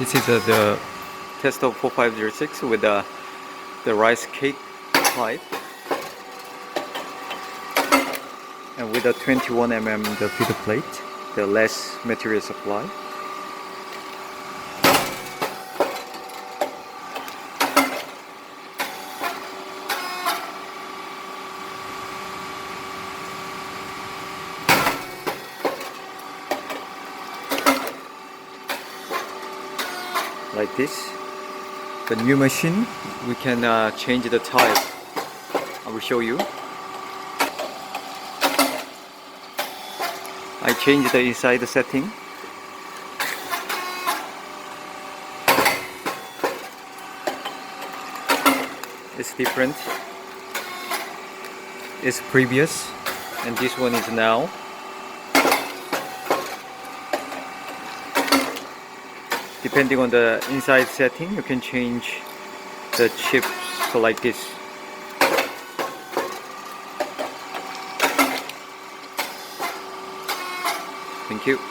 This is the test of 4506 with the rice cake type, and with the 21 the feeder plate, the less material supply. Like this. The new machine, we can change the type. I will show you. I changed the inside setting. It's different. It's previous, and this one is now. Depending on the inside setting, you can change the chips like this. Thank you.